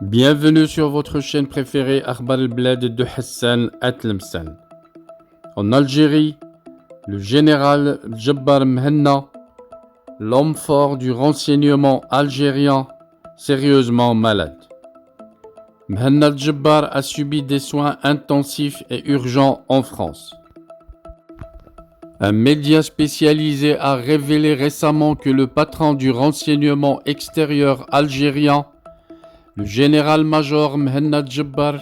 Bienvenue sur votre chaîne préférée Akhbar el-Bled de Hassan Atlemsan. En Algérie, le général Djebbar Mhenna, l'homme fort du renseignement algérien, sérieusement malade. Mhenna Djebbar a subi des soins intensifs et urgents en France. Un média spécialisé a révélé récemment que le patron du renseignement extérieur algérien, le général-major Mhenna Djebbar,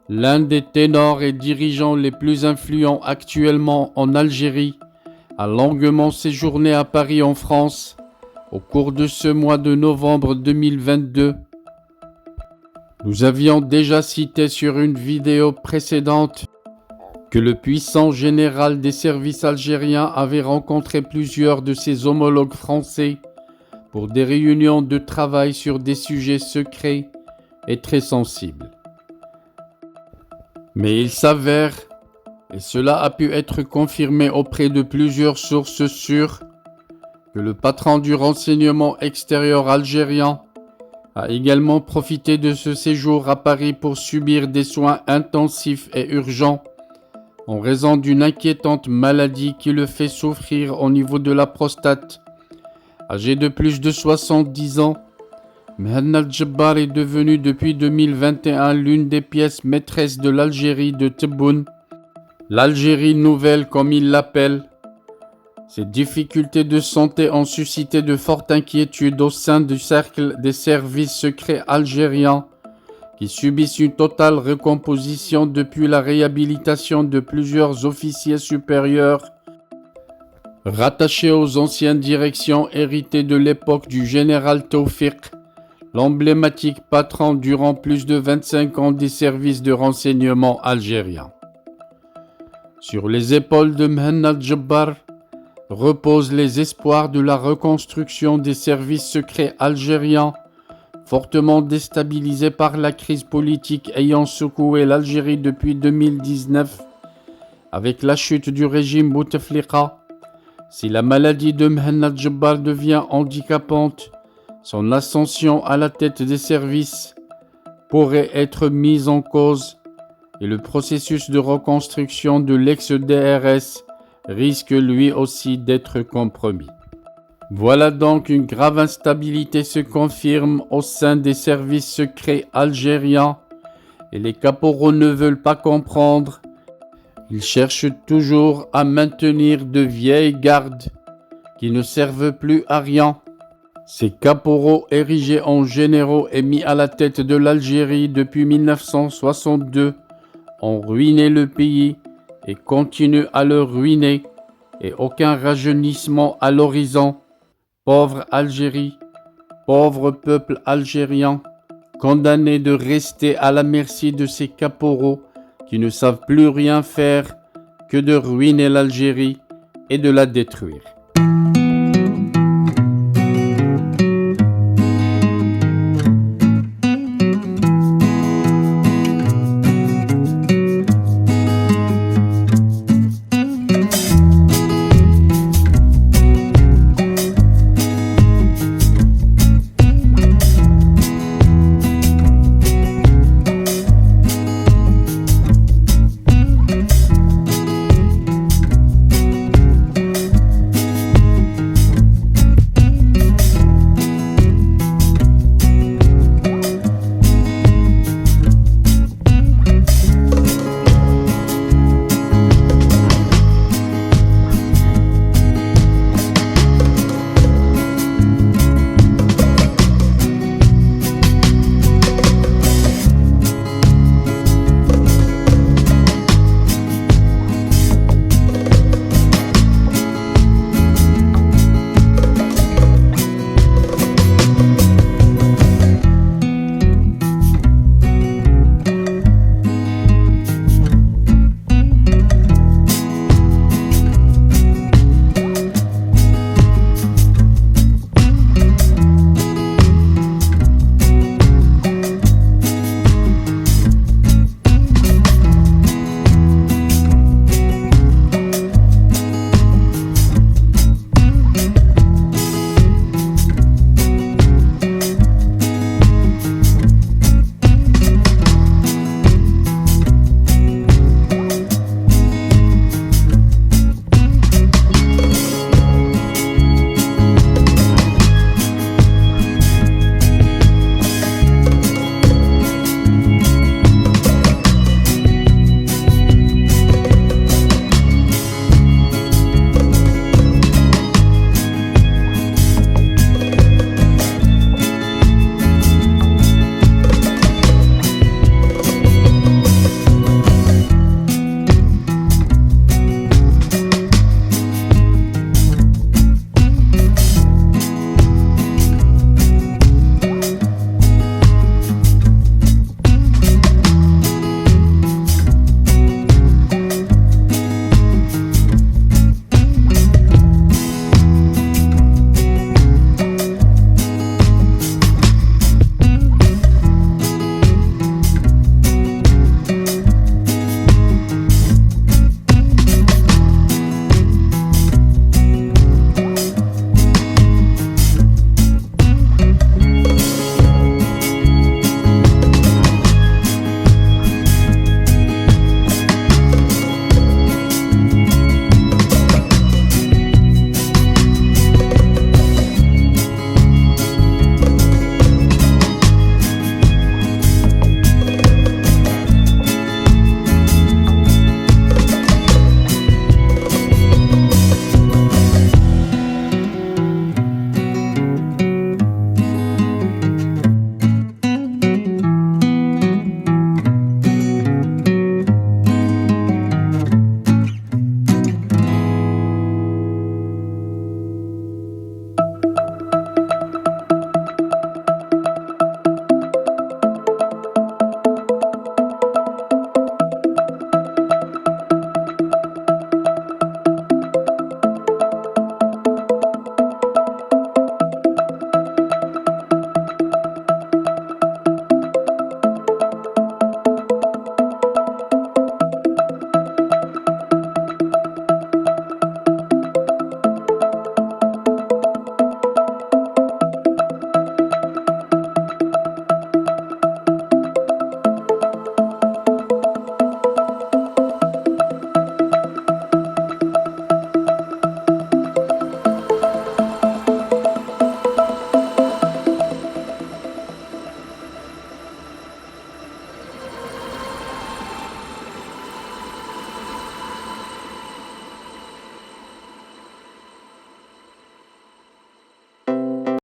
l'un des ténors et dirigeants les plus influents actuellement en Algérie, a longuement séjourné à Paris en France au cours de ce mois de novembre 2022. Nous avions déjà cité sur une vidéo précédente que le puissant général des services algériens avait rencontré plusieurs de ses homologues français pour des réunions de travail sur des sujets secrets et très sensibles. Mais il s'avère, et cela a pu être confirmé auprès de plusieurs sources sûres, que le patron du renseignement extérieur algérien a également profité de ce séjour à Paris pour subir des soins intensifs et urgents en raison d'une inquiétante maladie qui le fait souffrir au niveau de la prostate. Âgé de plus de 70 ans, Mhenna Djebbar est devenu depuis 2021 l'une des pièces maîtresses de l'Algérie de Tebboune, l'Algérie nouvelle comme il l'appelle. Ces difficultés de santé ont suscité de fortes inquiétudes au sein du cercle des services secrets algériens qui subissent une totale recomposition depuis la réhabilitation de plusieurs officiers supérieurs rattachés aux anciennes directions héritées de l'époque du général Tawfiq, l'emblématique patron durant plus de 25 ans des services de renseignement algériens. Sur les épaules de Mhenna Djebbar reposent les espoirs de la reconstruction des services secrets algériens, fortement déstabilisés par la crise politique ayant secoué l'Algérie depuis 2019, avec la chute du régime Bouteflika. Si la maladie de Mhenna Djebbar devient handicapante, son ascension à la tête des services pourrait être mise en cause et le processus de reconstruction de l'ex-DRS risque lui aussi d'être compromis. Voilà donc une grave instabilité se confirme au sein des services secrets algériens et les caporaux ne veulent pas comprendre. Ils cherchent toujours à maintenir de vieilles gardes qui ne servent plus à rien. Ces caporaux érigés en généraux et mis à la tête de l'Algérie depuis 1962 ont ruiné le pays et continuent à le ruiner, et aucun rajeunissement à l'horizon. Pauvre Algérie, pauvre peuple algérien, condamné de rester à la merci de ces caporaux qui ne savent plus rien faire que de ruiner l'Algérie et de la détruire.